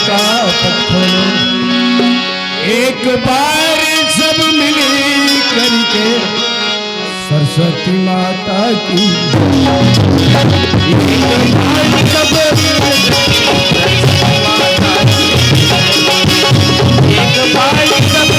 का पत्थर एक बार सब मिली करके सरस्वती माता की एक बार सब एक बार सब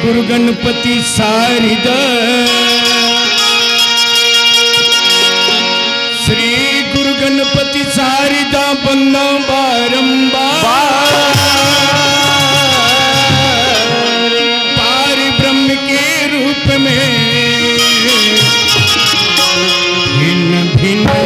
गुरु गणपति सारिदा श्री गुरु गणपति सारिदा बंदा बारंबार पार ब्रह्म के रूप में भिन्न भिन्न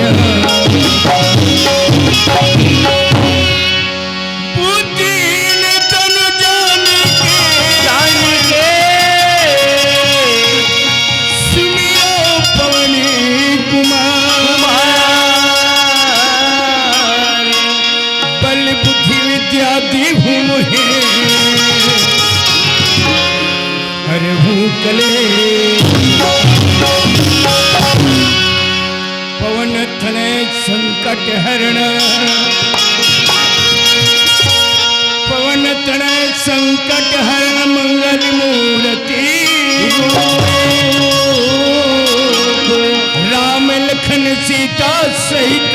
कले पवन थने संकट हरण पवन थने संकट हरण मंगल मूर्ति राम लखन सीता सहित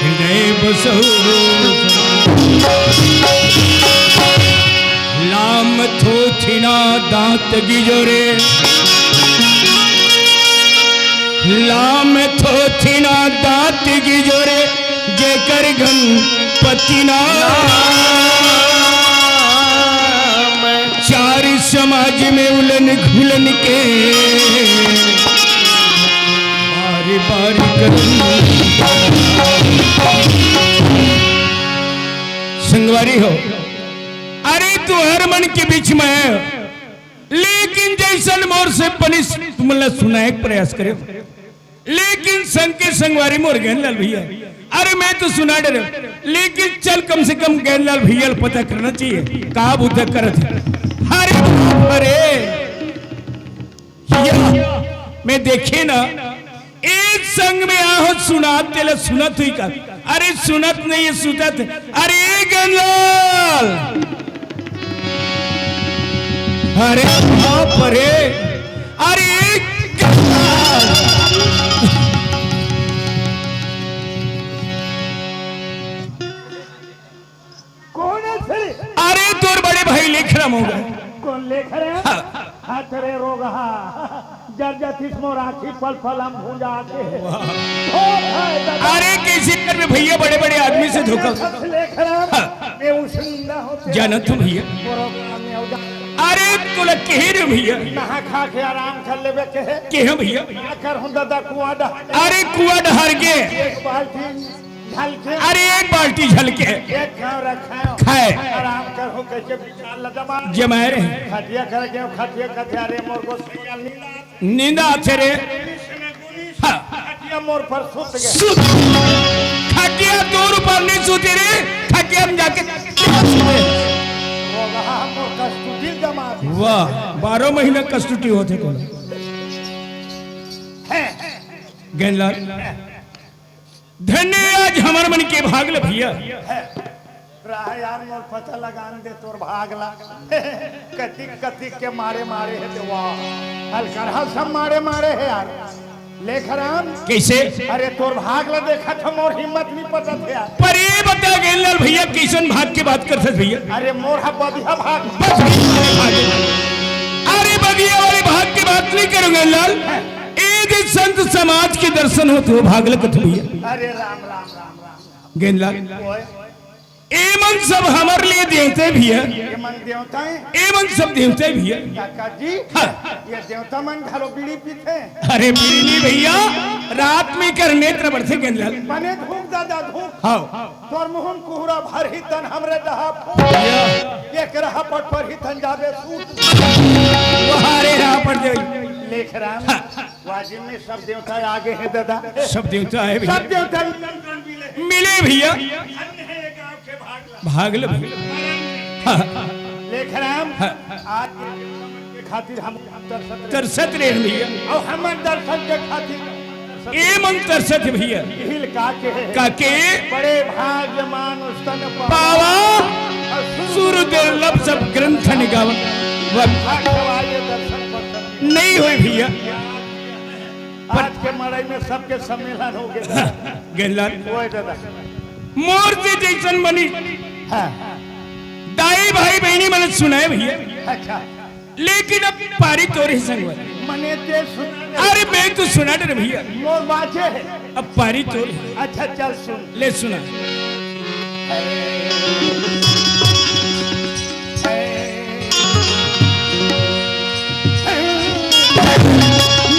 हृदय बसो लाम थोथिना दांत गिजोरे लाम थोथिना दांत गिजोरे जेकर गणपति नाम चार समाज में उलन घुलन के बारी बारी कर संगवारी हो। अरे तू हर मन के बीच में है, लेकिन जैसन मोर से पनिश मतलब सुनाए प्रयास करे, लेकिन संग के संगवारी मोर गैनलाल भैया। अरे मैं तो सुना डर, लेकिन चल कम से कम गैनलाल भैया पता करना चाहिए कहा बुद्ध करत है। अरे अरे मैं देखे ना एक संग में आहो सुनात तेला सुनत हुई का। अरे सुनत नहीं है सुनत। अरे गैनलाल अरे बाप रे अरे कौन है? अरे तोर बड़े भाई लेखराम हो गए। कौन लेख रहे हैं? हाथ रे रोगा जब जतिस मोर आखी पल पल हम भूंजा आके अरे किसी कर में भैया बड़े बड़े आदमी से धोखा लेख रहे हैं मैं उसिंदा होते जानत तू भैया। अरे तोला कहे रे भैया नहा खा के आराम कर लेवे के है भैया कर हूं दादा कुआं डहा। अरे कुआं डहर के एक बाल्टी झल के अरे एक बाल्टी झल के एक खाओ रखा खाए आराम कर हो कैसे विचार लजमा जमाए रे खटिया कर के खटिया खटिया रे मोर को नींदा आते रे खटिया मोर पर सुत गए खटिया तोर ऊपर नहीं सुते रे खटिया में जाके वाह 12 महीना कष्टुटी होते तो गैनलाल धन्य आज हमार मन के भागल भैया यार मोर पता लगान दे तोर भागला कतिक कतिक के मारे मारे है ते वाह हलकर सब मारे मारे है यार लेखराम कैसे? अरे तोर भागला देखा था मोर हिम्मत नहीं पता थे यार। पर ये बता गैनलाल भैया कैसन भाग की बात करते भैया? अरे मोर हा बदिया भाग अरे बदिया वाले भाग की बात नहीं करूंगा गैनलाल। एक संत समाज के दर्शन हो तो भागल कथ भैया। अरे राम राम राम राम गैनलाल ए मन एवं सब हमारे लिए देवते भी है, ये मन देवता है एवं सब देवते भी है। काका जी ये देवता मन घरो बीड़ी पीते अरे बीड़ी नहीं भैया, रात में कर नेत्र बढ़ते गेंदा बने धूप दादा धूप हाँ तोर मुहम कुहरा भर ही तन हमरे दहा एक रहा पट पर ही तन जाबे सूत तुम्हारे यहाँ पर दे लेख राम वाजिब में सब देवता आगे हैं दादा सब देवता है भैया, सब देवता मिले भैया गांव के भागल लेख राम आज के खातिर हम तरसत रहे भैया और हमर दर्शन के खातिर ए मन तरसत भैया हिल काके बड़े भाग्यमान उस्तन पावा सूर दुर्लभ सब ग्रंथ निगाव दर्शन नहीं हुए भैया। आज के मड़ई में सबके सम्मेलन हो गया गेला ओए दादा मोर से जैसन बनी हाँ दाई भाई बहनी मन सुनाए भैया, अच्छा लेकिन अब पारी तोरे संग मने ते सुन अरे मैं तो सुना डर भैया, मोर बाजे है अब पारी तोरे अच्छा चल सुन ले सुना।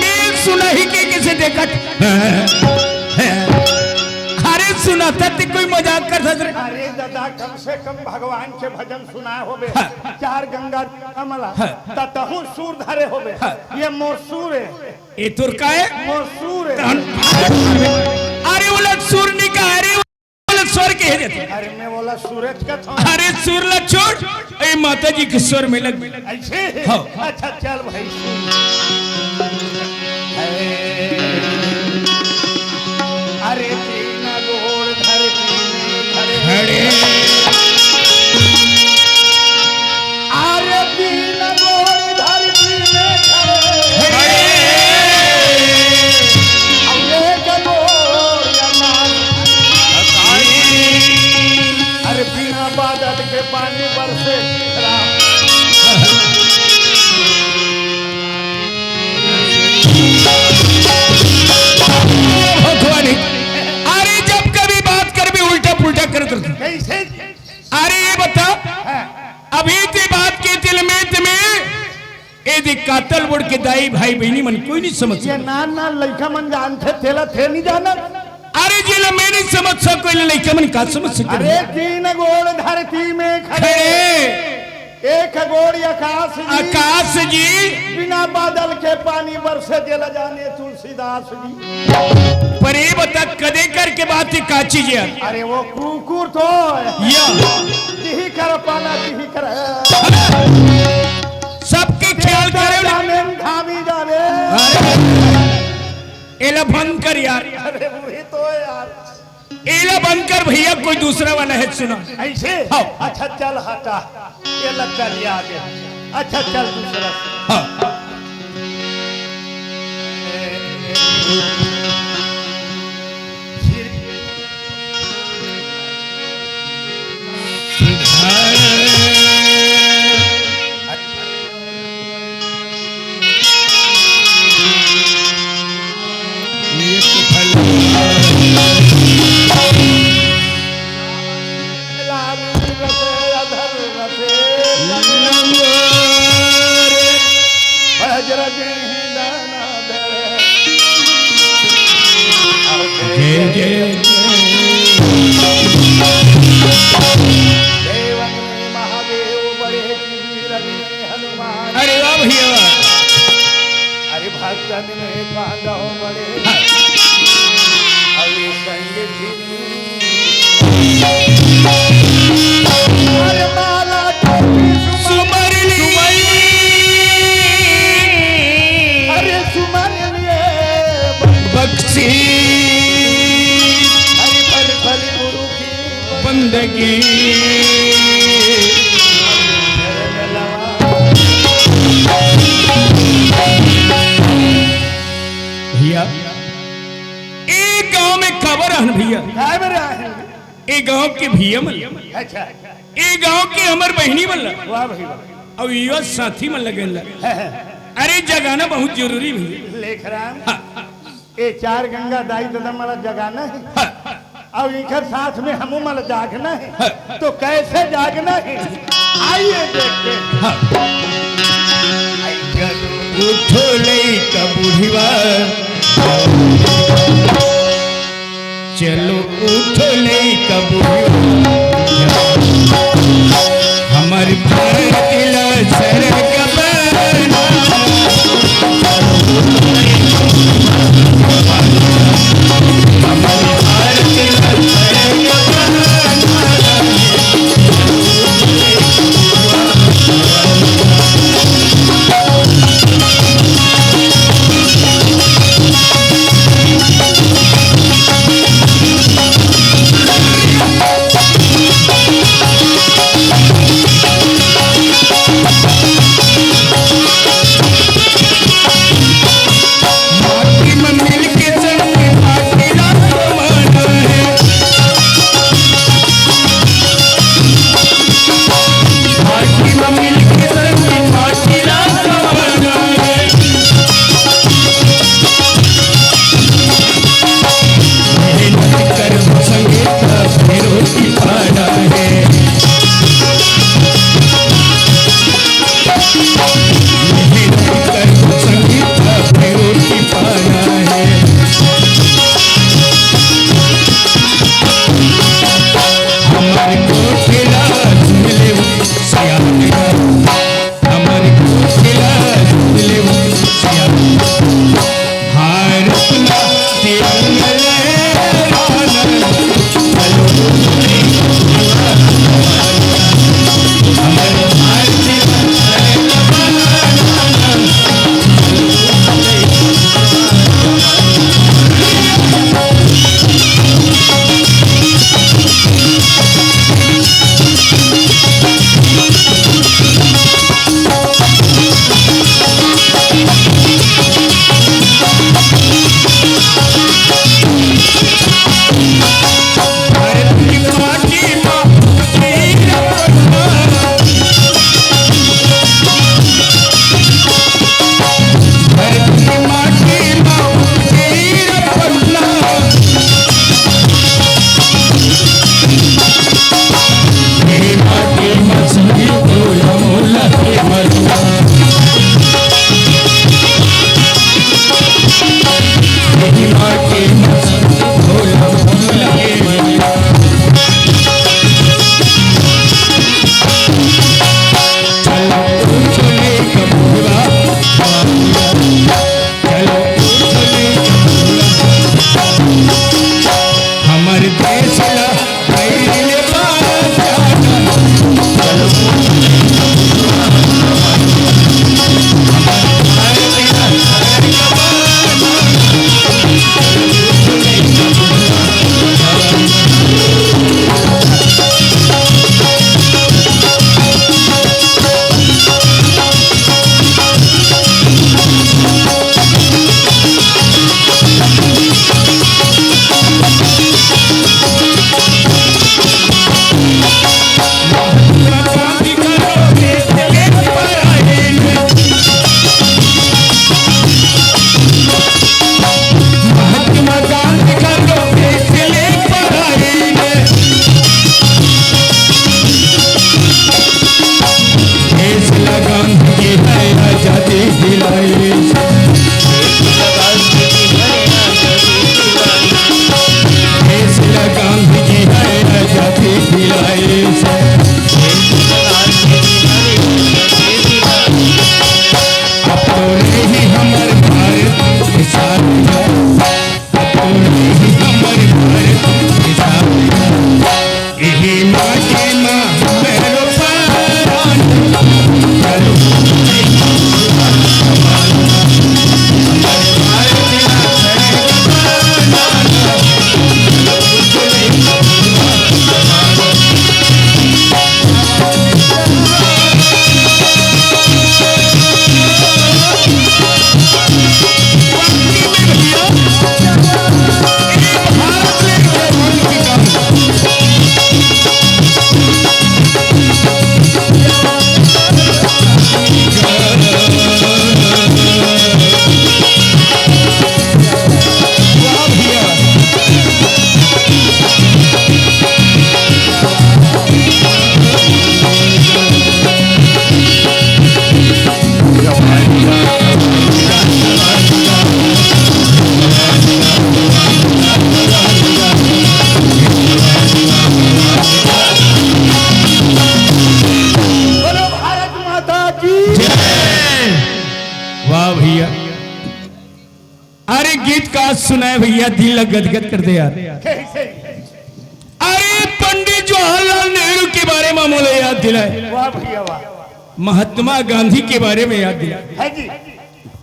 मैं सुना ही के किसे देखा अरे सुना था ते कोई मजाक कर था। अरे दादा कम से कम भगवान के भजन सुना होबे चार गंगा कमला ततहु सूर धरे होबे ये मोर सूर है ये तुर का है मोर सूर है अरे उलट सूर नहीं का, अरे उलट स्वर के है देते। अरे मैं बोला सूरज का था अरे सूर ला छोड़ ए माता जी के स्वर में लग ऐसे हाँ। अच्छा चल भाई अरे तीन गोड़ धरती में खड़े अरे तीन गोड़ धरती में खड़े एक गोड़ यमान अरे बिना बादल के पानी बरसे अरे जब कभी बात कर भी उल्टा पुल्टा कर कैसे अरे ये बता अभी ते बात के दिल में तुम्हें यदि कातल बुड़ के दाई भाई बहनी मन कोई नहीं समझ ये ना लड़का मन जानते तेला थे नहीं जाना अरे जिला मैं नहीं समझ सको कोई लड़का मन का समझ सकते अरे तीन गोड़ धरती में खड़े एक गोड़ आकाश जी बिना बादल के पानी बरसे जल जाने तुलसीदास जी पर ये बता कदे करके बात का चीज है। अरे वो कुकुर तो या यही कर पाना यही कर सबके ख्याल करे जाने धामी जाने एला बंद कर यार, अरे वही तो यार एला बंद कर भैया, कोई दूसरा वाला है सुना ऐसे हाँ। अच्छा चल हटा ये लगता नहीं आगे अच्छा चल दूसरा हाँ। अरे वाह भैया अरे भक्तन में बांधो बड़े अरे संग अरे माला सुमर अरे सुमन लिए बख्शी हरि फल फल गुरु की बंदगी भैया एक गांव में खबर है भैया, एक गांव के भैया मन अच्छा एक गांव के हमर बहनी मन वाह भाई वाह और यो साथी मन लगे अरे जगाना बहुत जरूरी भैया। लेख राम ये चार गंगा दाई दादा मला जगाना है और इनके साथ में हम मल जागना है तो कैसे जागना है आइए देखते हैं। हाँ। उठो लइका बुढ़िवा चलो उठो लइका बुढ़िवा हमार दिला सरक बना गीत का सुनाए भैया, दिल गदगद कर दे यार। कैसे? अरे पंडित जवाहरलाल नेहरू के बारे में मोले याद दिलाए, वाह भैया वाह। महात्मा गांधी के बारे में याद दिलाए। है जी।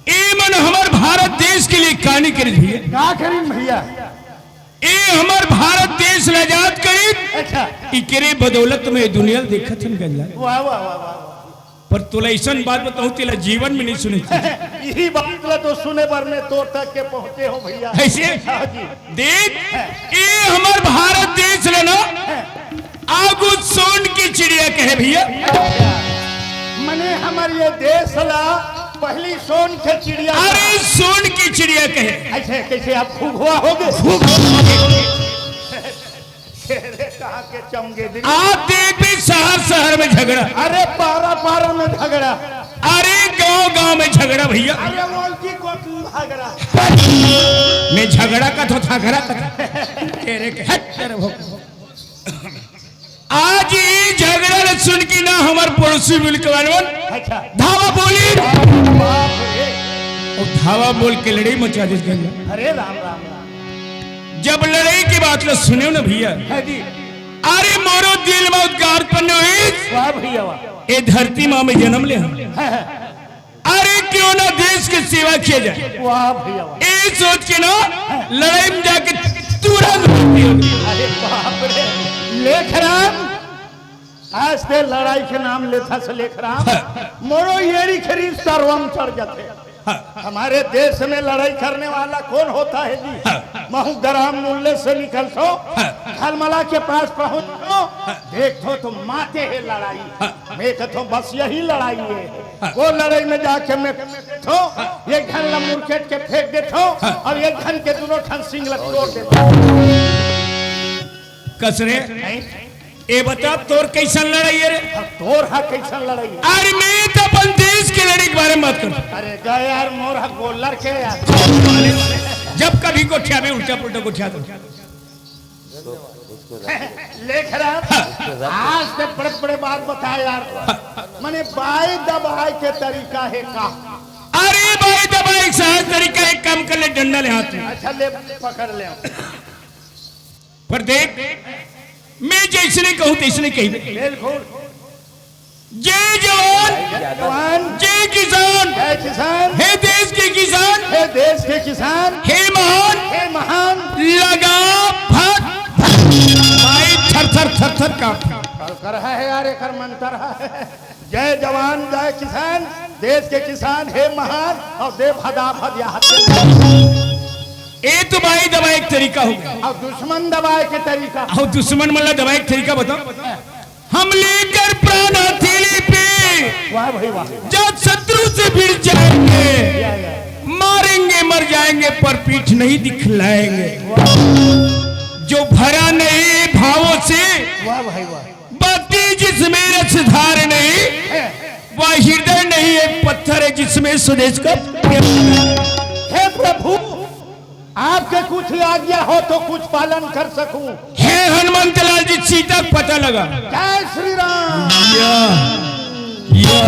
ए मन हमार भारत देश के लिए कहानी कर भैया, क्या करीं भैया? ए हमार भारत देश आजाद करी, अच्छा। इकरे बदौलत में दुनिया देखत हन गंजा। वाह वाह वाह वाह। पर तोला ऐसा बात बताऊं, तेला जीवन में नहीं सुनी थी। यही बात ला तो सुने पर में तो तक के पहुंचे हो भैया। ऐसे हाँ जी। देख, ए हमार भारत देश ना आगू सोन की चिड़िया कहे भैया। मने हमारे ये देश ला पहली सोन के चिड़िया। अरे सोन की चिड़िया कहे। ऐसे कैसे आप फुगवा हो गए? कहाँ के चमगे दिन। आप देख भी शहर शहर में झगड़ा, अरे पारा पारा में झगड़ा, अरे गांव गांव में झगड़ा भैया। अरे मोलकी को झगड़ा मैं झगड़ा का तो झगड़ा का तेरे के हट तेरे भोग। आज ये झगड़ा सुन की ना हमार पड़ोसी मिलके वालों अच्छा धावा बोली, बाप रे। और धावा बोल के लड़ाई मचा दी गंगा। अरे राम राम राम। जब लड़ाई की बात लो सुने ना भैया, है जी। अरे मोरो दिल में उद्गार पन्ने हुई, वाह भैया वाह। ये धरती माँ में जन्म ले हम। है। अरे क्यों ना देश की सेवा किया जाए, वाह भैया वाह। ये सोच के ना लड़ाई में जाके तुरंत भर्ती हो गई। अरे बाप रे। लेखराम आज से लड़ाई के नाम लेथा से लेखराम मोरो येरी खरीद सर्वम चढ़ जाते। हमारे देश में लड़ाई करने वाला कौन होता है जी? महू गराम मूल्य से निकल सो खलमला के पास पहुंचो, देखो तो माते है लड़ाई। मैं कहता बस यही लड़ाई है। वो लड़ाई में जाके मैं तो एक घन मुर्केट के फेंक देता और एक घन के दोनों ठन सिंगल तोड़ देता। कसरे ए बता तोर कैसा लड़ाई है रे? तोर हा कैसा लड़ाई है? अरे मैं तो अपन देश की लड़ाई के बारे में बात कर। अरे गए यार मोर हा गोलर के यार। जब कभी गोठिया में उल्टा पुल्टा गोठिया दो। लेख रहा आज से बड़े बड़े बात बता यार। मैंने बाई दबाई के तरीका है का। अरे भाई दबाई एक सहज तरीका, एक काम कर ले, डंडा ले हाथ में। अच्छा ले पकड़ ले। पर देख, मैं जैसने कहूं तैसने कही। बिल्कुल। जय जवान जवान जय किसान, है किसान, हे देश के किसान, है देश के किसान, हे महान, है महान। लगा फट भाई थर थर थर थर का कर रहा है यार एक मंत्र है। जय जवान जय किसान, देश के किसान है महान और दे भदा भद यहाँ। ए तो भाई दबाई एक तरीका हो गया, और दुश्मन दबाए के तरीका। और दुश्मन मतलब दबाई एक तरीका बताओ। हम लेकर प्राण हथेली पे, वाह भाई वाह। जब शत्रु से भिड़ जाएंगे, मारेंगे मर जाएंगे पर पीठ नहीं दिखलाएंगे। जो भरा नहीं भावों से, वाह भाई वाह। बाती जिसमें रसधार नहीं, वह हृदय नहीं है पत्थर है जिसमें स्वदेश का हे प्रभु आपके कुछ आज्ञा हो तो कुछ पालन कर सकूं। हे हनुमंत लाल जी, सीता पता लगा। जय श्री राम। या या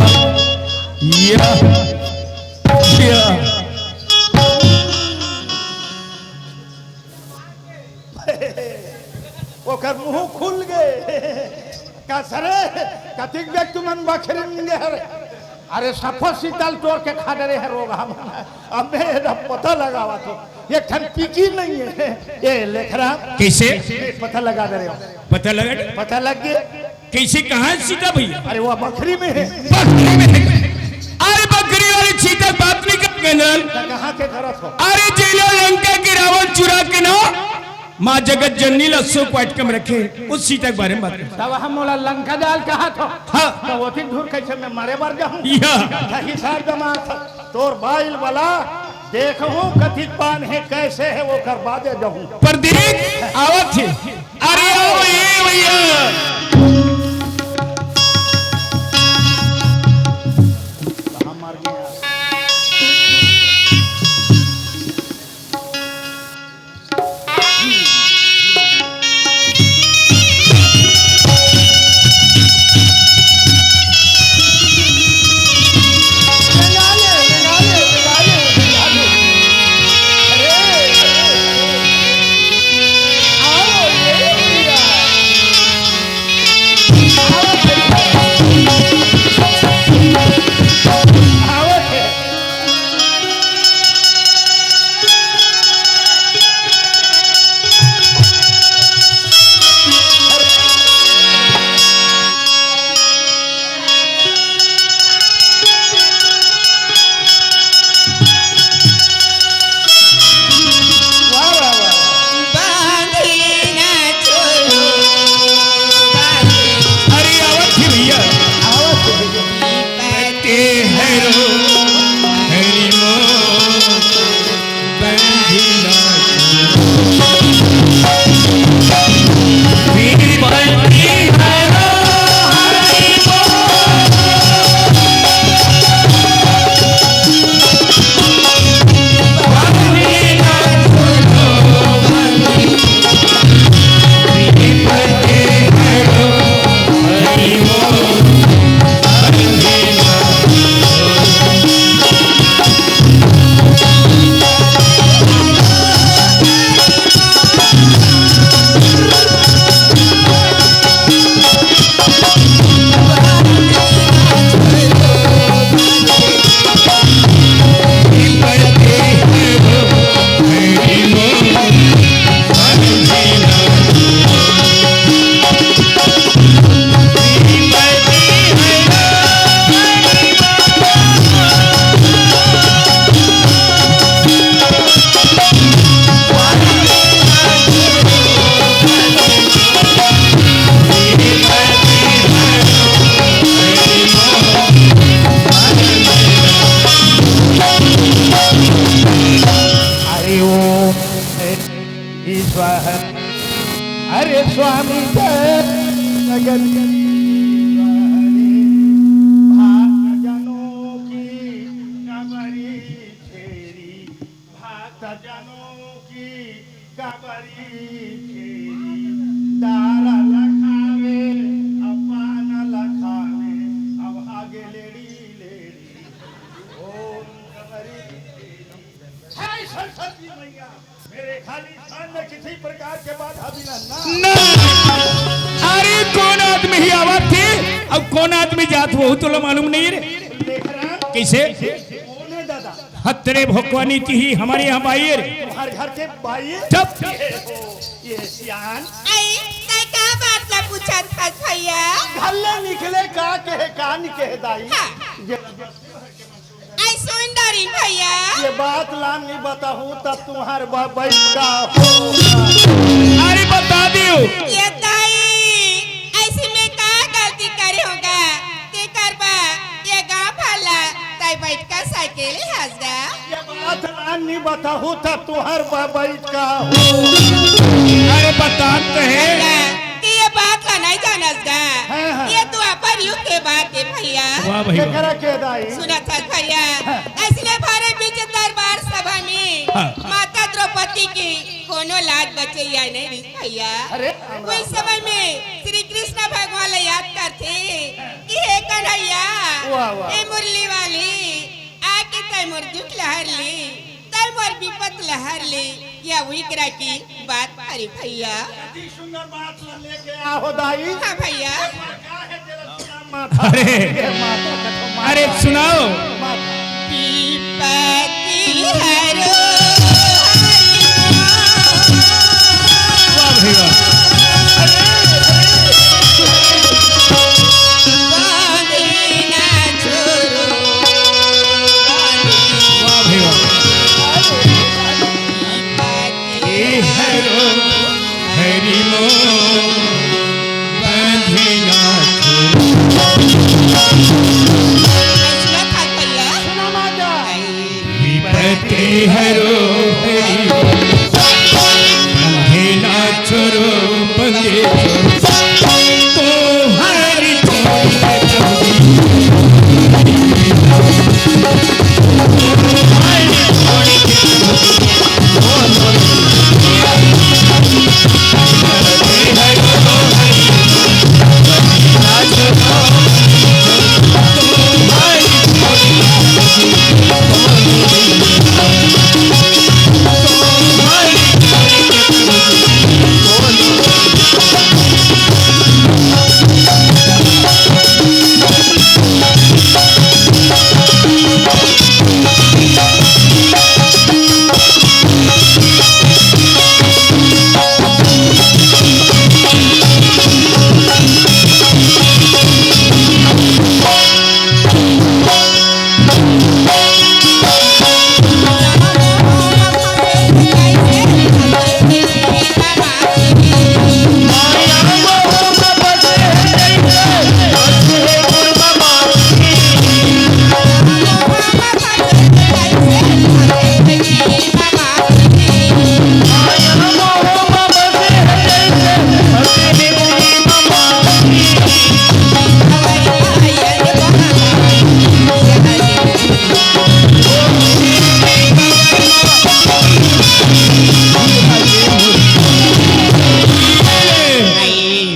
या या वो कर मुंह खुल गए का सरे कतिक व्यक्ति मन बखरेंगे हर। अरे सफर सीतल तोड़ के खा रहे हैं रोग हम। अब मेरा पता लगावा तो ये ठन पीकी नहीं है। ये लेख रहा कैसे पता लगा दे रहे हो? पता लगा? पता लग गया कैसे? कहाँ है सीता भैया? अरे वो बकरी में है। बकरी में है। अरे बकरी वाली सीता बात नहीं कर जनरल। कहाँ के घर हो? अरे जेला लंका के रावण चुरा के ना माँ जगत जननी लस्सो को अटकम रखे, उस सीता के बारे में बात कर। तब हम बोला लंका जाल कहा था। हाँ तो वो थी धूर कैसे मैं मारे मर जाऊं। या हिसाब जमा तोर बाइल वाला देखूं कथित पान है कैसे है वो करवा दे जाऊं। पर देख आवत थे। अरे आओ ये भैया मर गया। ही आवत थी। अब कौन आदमी जात वो तो मालूम नहीं रे। लेखराम कैसे कौन है दादा? हत्तरे भोकवानी थी ही हमारे यहाँ बाई रे। तुम्हारे घर के भाई चुप। ये सियान आई काय का बात ला पूछत हस भैया घल्ले निकले का निकले दाई हाँ। आई सुंदरी भैया ये बात ला नहीं बताऊं तब तुम्हारे बाबा का हो। अरे बता दियो। ये ताई ऐसी में का गलती करे होगा ते करबा ये गांव भला ताई बैठ का साइकिल हंसगा ये बात ला नहीं बताऊं तब तुम्हारे बाबा का हो। अरे बताते हैं। कि ये बात ला नहीं जानसगा हाँ, हाँ। ये तो अपन युग के बात है भैया वाह भाई वाह। केकरा के दाई सुना था भैया इसलिए भारत बीच दरबार सभा में हाँ। माता द्रौपदी की कोनो लाज बचे या नहीं रे भैया अरे वही समय में श्री कृष्ण भगवान ले याद करते कि हे कन्हैया वाह, वाह। ए मुरली वाली आके तय मोर दुख लहर ली तय मोर विपत लहर ली या विकरा की बात अरे भैया इतनी सुंदर बात ला लेके आओ दाई। हाँ भैया माथा अरे। ये माथा का तो माथा अरे सुनाओ। माथा। विपति हरो वाह भाई वाह। बांधना छोड़ो वाह भाई वाह। विपति ए हरो हरि मो बंधना ऐसा था भैया सुना माता विपते हरो हरि मो बंधना छोड़ो बंदे तो हरि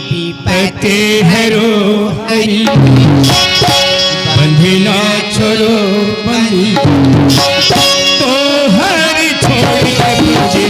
विपते हरो हरि बंधना छोड़ो बंदी तो हरि छोड़ मुझे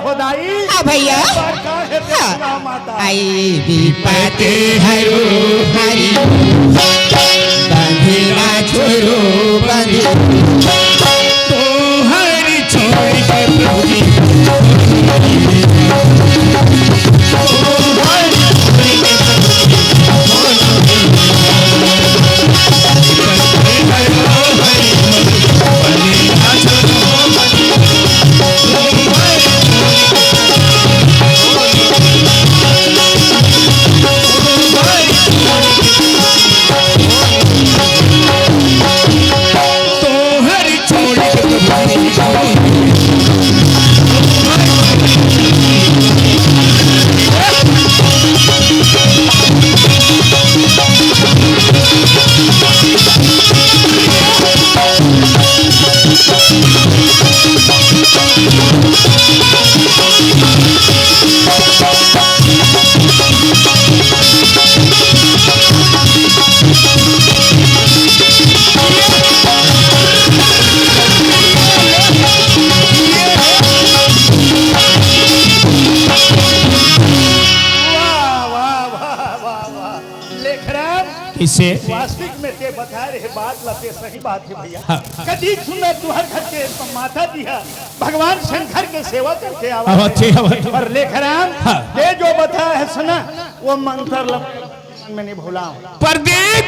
होदाई हाँ भैया बड़का है देवता माता आई विपते हरो हरि बंधना छोड़ो बंधी तो हरि छोड़ के प्रभु जी इसे वास्तविक में ते बता रहे बात लते सही बात है भैया कदी सुंदर तुहर घर के माता दिया भगवान शंकर के सेवा करके आवा और लेखराम ते जो बताया है सुना वो मंत्र में नहीं भूला प्रदीप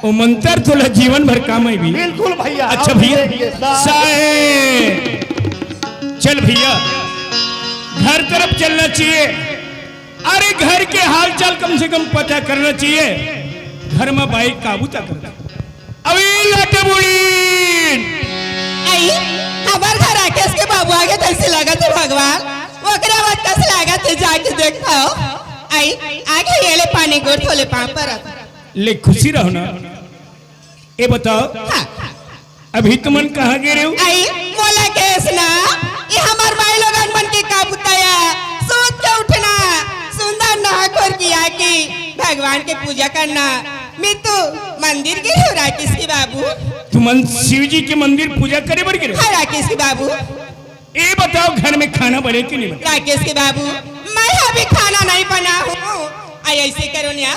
वो मंत्र तो जीवन भर काम है भी बिल्कुल भैया अच्छा भैया चल भैया घर तरफ चलना चाहिए अरे घर के हाल चाल कम से कम पता करना चाहिए घर में बाइक काबू तक अभी लाटे बुड़ी आई हमार घर आके इसके बाबू आगे कैसे लगा थे भगवान वो करे बात कैसे लगा थे जाके देखा हो आई आगे ये ले पानी गोर थोले पांव पर ले खुशी रहो ना ये बताओ हाँ अभी तुमन कहाँ गए रहे हो आई बोला केस ना ये हमार भाई लोगन मन के काबू तया सोच के उठना सुंदर नहा खोर किया कि भगवान के पूजा करना मैं तो मंदिर के हो राकेश के बाबू तुम शिव जी के मंदिर पूजा करे बढ़ गए हाँ राकेश के बाबू ये बताओ घर में खाना बने कि नहीं बने राकेश के बाबू मैं अभी खाना नहीं बना हूँ आई ऐसे करो ना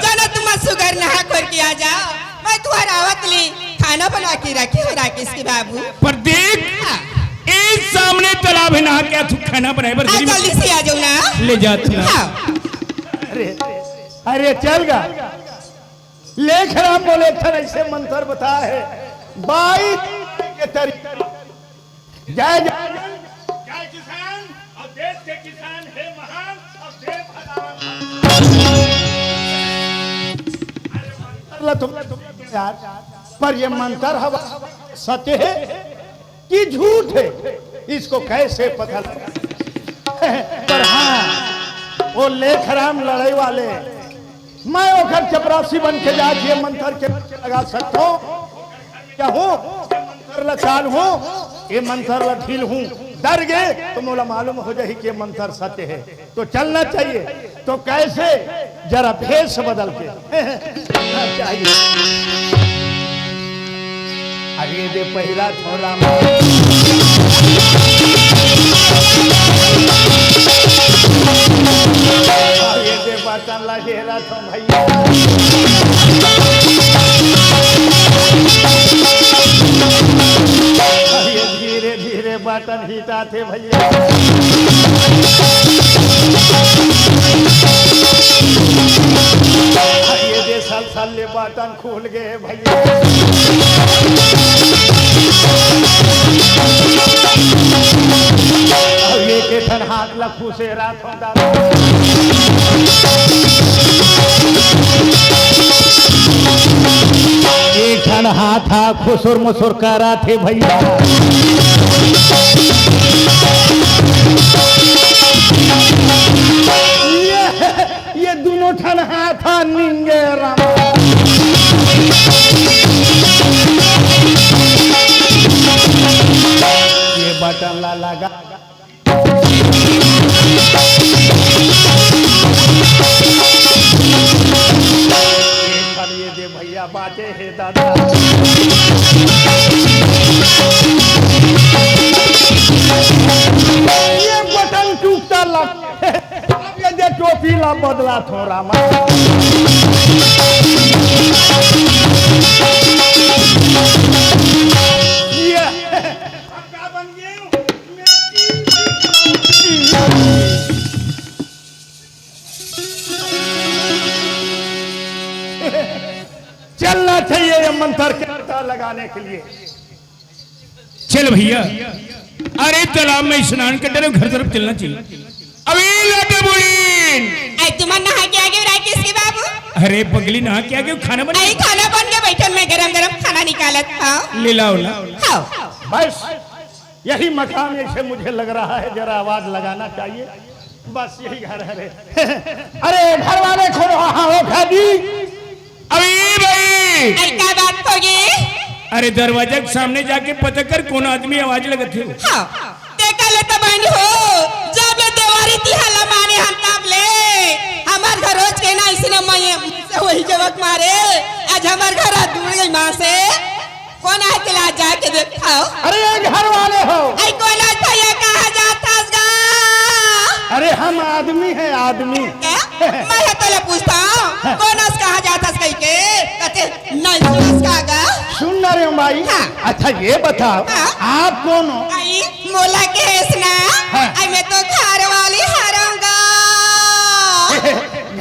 चलो तुम सुगर नहा खोर के आ जाओ मैं तुम्हारा आवत ली खाना बना के रखी हो राकेश के बाबू पर देख एक सामने तालाब है नहा क्या तू खाना बनाए बर जल्दी से आ जाओ ना ले जा तू अरे चल गा लेख राम बोले थे ऐसे मंत्र बता है बाईस के तरीके जय जय जय किसान और देश के किसान है महान और देव भगवान यार पर ये मंत्र हवा सत्य है कि झूठ है इसको कैसे पता लगा पर हाँ वो लेख राम लड़ाई वाले मैं ओखर चपरासी बन के जाके मंत्र के लगा सकता हूँ क्या हूँ मंत्र लचाल हूँ ये मंत्र लठील हूँ डर गए तो मोला मालूम हो जाए कि ये मंत्र सत्य है तो चलना चाहिए तो कैसे जरा भेष बदल के चाहिए अरे दे पहला छोड़ा ये दे बटन लगेला तो भैया ये धीरे धीरे बटन हिटा थे भैया ये दे सल सल ले बटन खुल गए भैया ये के थन हाथ लखू से रात होता एक ठन हाथ हा खुसुर मुसुर करा थे भैया ये दोनों ठन हाथ हा निंगे राम ये बटन ला लगा ये दे भैया बाटे है दादा ये जूता लग ये जे टोपी ला बदला थोड़ा मा ये का बन गए चलना चाहिए ये मंत्र के अर्थ लगाने के लिए। चल भैया, अरे तालाब में स्नान करते रहो, घर तरफ चलना चाहिए। अभी लाटे बुढ़ीन, आई तुम्हारा नहा के आगे राकेश के बाबू। अरे पगली नहा के आगे खाना बना। आई खाना बन के बैठन में गरम गरम खाना निकालत खाओ। ले लाओ ना। खाओ। बस यही मकान ऐसे मुझे लग रहा है, जरा आवाज लगाना चाहिए। बस यही घर है। अरे घर वाले खोलो, हाँ हो खादी। अभी भाई, आई क्या बात होगी? अरे दरवाजा के सामने जाके पता कर कौन आदमी आवाज लगते हो। हाँ, देखा ले तो बहन हो, जब ले देवारी तिहाला माने हम तब ले, हमार घर रोज के ना इसने मैं से वही जवक मारे, आज हमार घर दूर गई माँ से, कौन आज चला जाके देखाओ। अरे घर वाले हो। आई कौन आज भैया कहाँ जाता गा? अरे हम आदमी हैं, आदमी। क्या? मैं तो ले पूछता हूँ, कौन आज कहाँ जाता कहीं के? कहते नहीं सुनस का गा? सुन रहे हो भाई? हाँ। अच्छा ये बताओ, हाँ। आप कौन हो? आई मोला के हेसना, हाँ। आई मैं तो घर वाली हराऊंगा।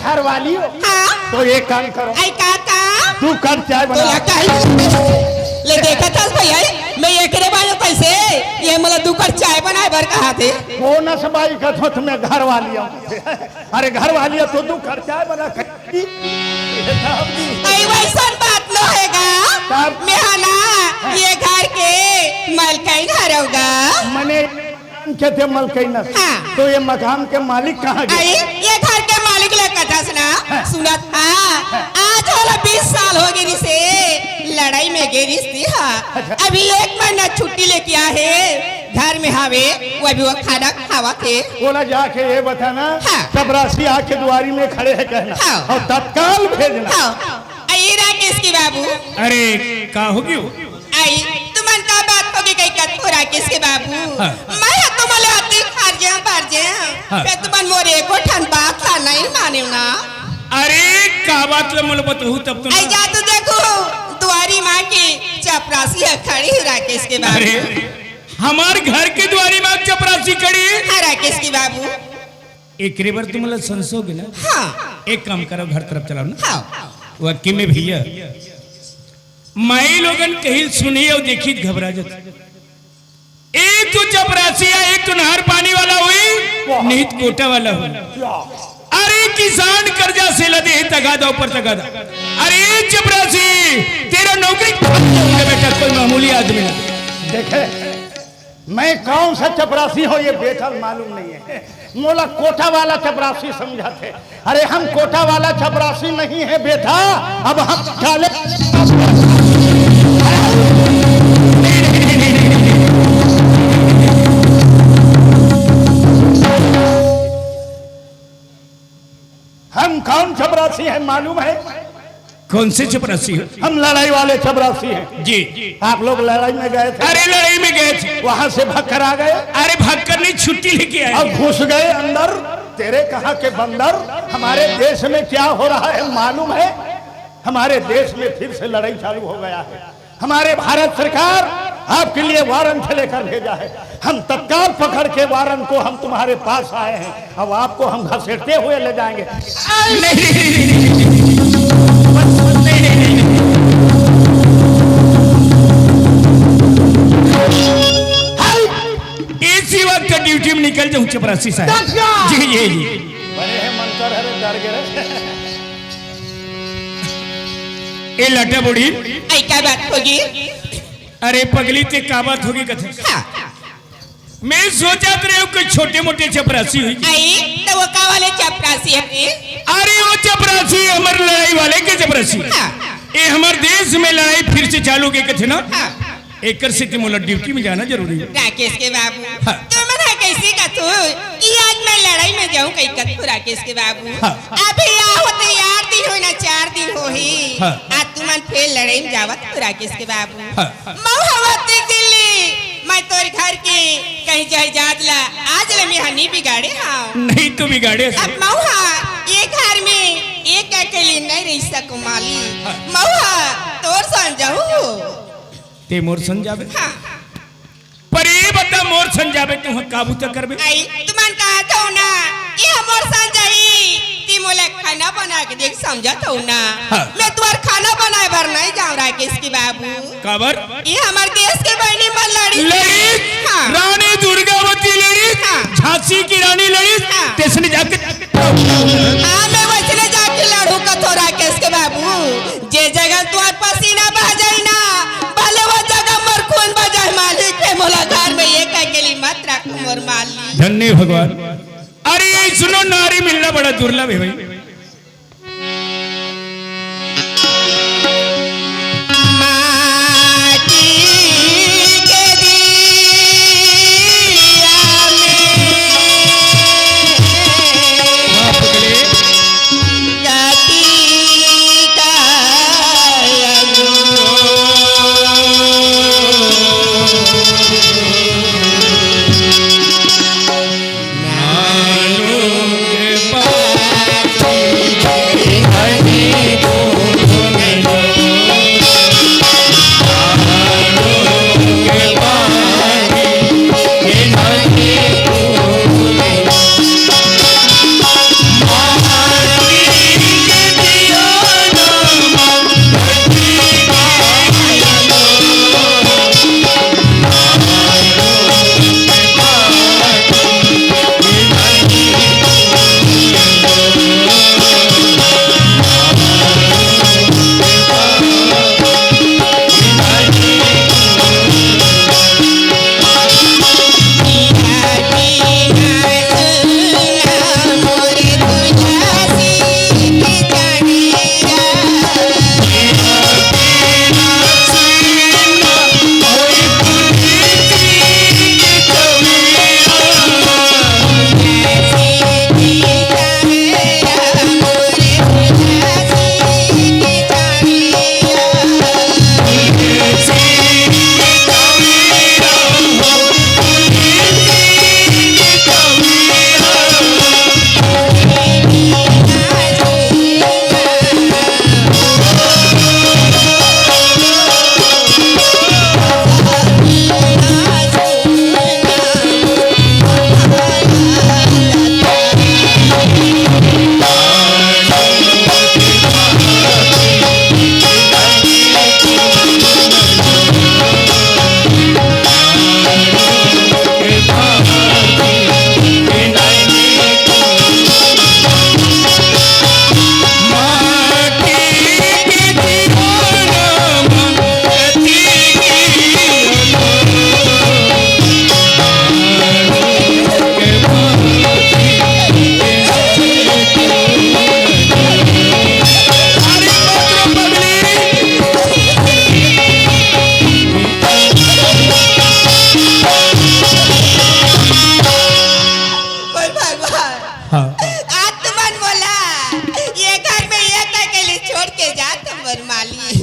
घर वाली हो? हाँ। तो एक काम करो, आई काका, तू कर चाय तो बना। लगता है ले देखा था भैया, मैं एक रे बालो कैसे ये मतलब दुकर चाय बनाए बर कहा थे। कौन सबाई का थोत में घर वाली हूँ। अरे घर वाली है तो तू कर चाय बना। आई वैसा बात न होगा, तब? मैं ना ये घर के मालकिन हराऊंगा। मने के थे मलकई न। हाँ। तो ये मकान के मालिक कहाँ गए? आई ये घर के मालिक ले कथा सुना सुना था, आज वाला 20 साल हो गई से लड़ाई में गिरी थी। हाँ, अभी 1 महीना छुट्टी लेके आए है, घर में हावे वो अभी वो खाना खावा थे। बोला जाके ये बताना, हाँ। चपरासी आके दुआरी में खड़े है कहना, हाँ। और तत्काल भेजना। हाँ, आई राकेश की बाबू। अरे का होगी वो? आई तुमन का बात होगी कहीं कत राकेश के बाबू। हाँ। मैं तुम्हारे आते खार जा पार जा, हाँ। फिर तुमन मोरे को ठन बात ला नहीं माने ना। अरे का बात ले मोल बताऊं तब तुम। आई जा तो देखो दुआरी माँ की चपरासी है खड़ी है राकेश के बाबू। अरे हमार घर के द्वारी में चपरासी खड़ी है। हाँ राकेश की बाबू। एक रेबर तुम लोग संसोगे ना। हाँ एक काम करो, घर तरफ चलाओ ना। हाँ वाकई में भैया, माई लोगन कहीं सुनी और देखी घबरा जाती। एक तो चपरासी है, एक तो नहर पानी वाला हुई, निहित कोटा वाला हुई। अरे किसान कर्जा से लदे तगादा ऊपर तगादा। अरे चपरासी, तेरा नौकरी बेटा कोई मामूली आदमी नहीं। देखे मैं कौन सा चपरासी हो ये बेटा मालूम नहीं है। मोला कोठा वाला चपरासी समझा थे। अरे हम कोठा वाला चपरासी नहीं है बेटा, अब हम काले। हम कौन चपरासी है मालूम है? कौन से चपरासी हो? हम लड़ाई वाले चपरासी हैं। जी। आप लोग लड़ाई में गए थे? अरे लड़ाई में गए थे, वहां से भागकर आ गए? अरे भागकर नहीं, छुट्टी लेके आए। अब घुस गए अंदर। तेरे कहाँ के बंदर। हमारे देश में क्या हो रहा है मालूम है? हमारे देश में फिर से लड़ाई चालू हो गया है। हमारे भारत सरकार आपके लिए वारंट लेकर भेजा है। हम तत्काल पकड़ के वारंट को हम तुम्हारे पास आए हैं। अब आपको हम घसीटते हुए ले जाएंगे। इसी वक्त ड्यूटी में निकल जाऊं चपरासी साहब। जी जी जी। बड़े हैं मंत्र है डर गए। ए लटा बुढ़ी, आई क्या बात होगी? अरे पगली ते का बात होगी कथे? हाँ मैं सोचा रहे कोई छोटे मोटे चपरासी हुई। आई तो वो का वाले चपरासी है। अरे वो चपरासी हमारे लड़ाई वाले के चपरासी। हाँ। ये हमारे देश में लड़ाई फिर से चालू के कथे ना। हाँ। एक से तिमोला ड्यूटी में जाना जरूरी है। राकेश के बाबू। हाँ। तो मैं कैसे का तू कि आज मैं लड़ाई में जाऊं कहीं कत राकेश के बाबू। हाँ। अभी आओ तो यार दिन हो ना 4 दिन हो ही। हाँ। आज तुमन फिर लड़ाई में जावत राकेश के बाबू। हाँ। मैं हवा दिल्ली, मैं तोर घर के कहीं जायदाद ला आज ले मैं हनी बिगाड़े हाँ नहीं तो बिगाड़े अब मऊहा ये घर में एक अकेली नहीं रह सकू माली मऊहा तोर संजाऊ ते मोर संजाबे हाँ पर ये बता मोर संजाबे तू काबू तक करबे आई तुमन कहा था ना ये मोर संजाई ती मोला खाना बना के देख समझा था ना हाँ। मैं तुम्हार खाना बनाए भर नहीं जाऊँ राकेश की बाबू काबर ये हमारे देश के बहनी मन लड़ी लड़ी हाँ। रानी दुर्गावती लड़ी हाँ। झांसी की रानी लड़ी हाँ। तेसने जाके हाँ मैं वैसे जाके लड़ू का तो राकेश के बाबू जे जगह तुम्हार पसीना बह जाए ना भले वो जगह मोर खून बजाए मालिक है मोला घर में एक अकेली मत रख मोर मालिक धन्य भगवान अरे ये सुनो नारी मिलना बड़ा दुर्लभ है भाई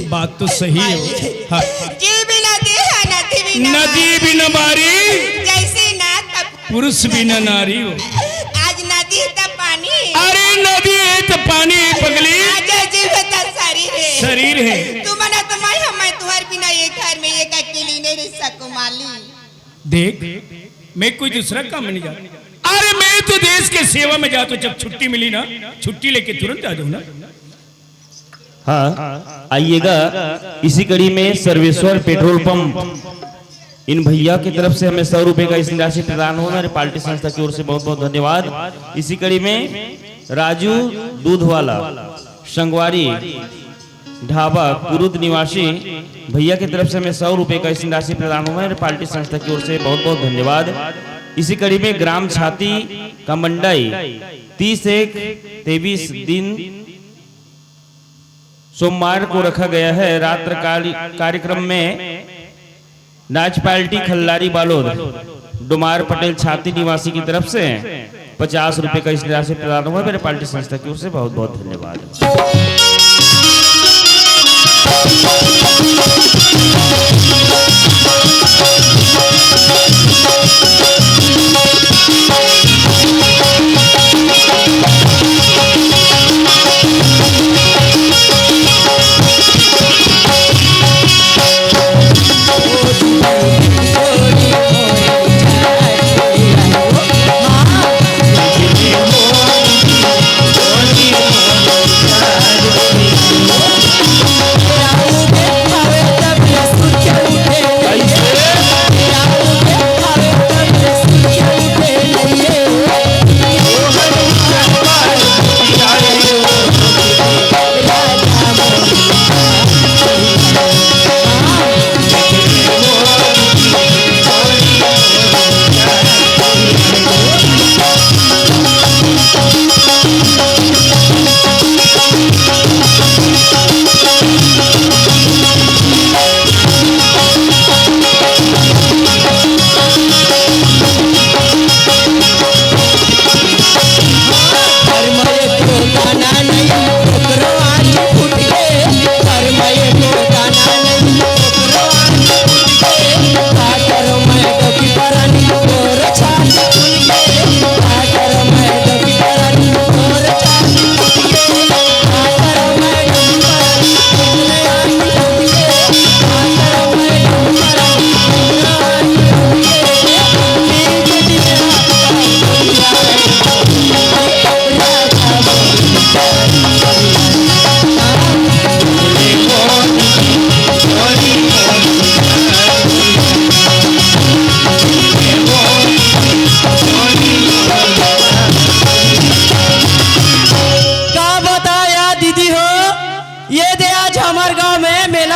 बात तो सही है। हाँ। जी भी नदी है नदी भी न बारी जैसे ना पुरुष भी न नारी हो। आज नदी तब पानी अरे नदी है तो पानी पगली आज जीव तो शरीर है तुम ना तो मैं तुम्हारे बिना ये घर में एक अकेली नहीं रह सकूं माली। देख मैं कोई दूसरा काम नहीं जा। अरे मैं तो देश के सेवा में जाता हूं। जब छुट्टी मिली ना छुट्टी लेके तुरंत आ जाऊं ना। हाँ आइएगा। इसी कड़ी में सर्वेश्वर पेट्रोल पंप इन भैया की तरफ से हमें 100 रुपए का इस राशि प्रदान होगा। हमारे पार्टी संस्था की ओर से बहुत बहुत धन्यवाद। इसी कड़ी में राजू दूध वाला संगवारी ढाबा कुरुद निवासी भैया की तरफ से हमें 100 रुपए का इस राशि प्रदान होगा। हमारे पार्टी संस्था की ओर से बहुत बहुत धन्यवाद। इसी कड़ी में ग्राम छाती का मंडाई 30-1-23 दिन सोमवार को रखा गया है। रात्र कार्यक्रम में नाच पार्टी खल्लारी बालोद डुमार पटेल छाती निवासी की तरफ से 50 रुपए का इस राशि प्रदान हुआ। मेरे पार्टी संस्था की ओर से बहुत बहुत धन्यवाद।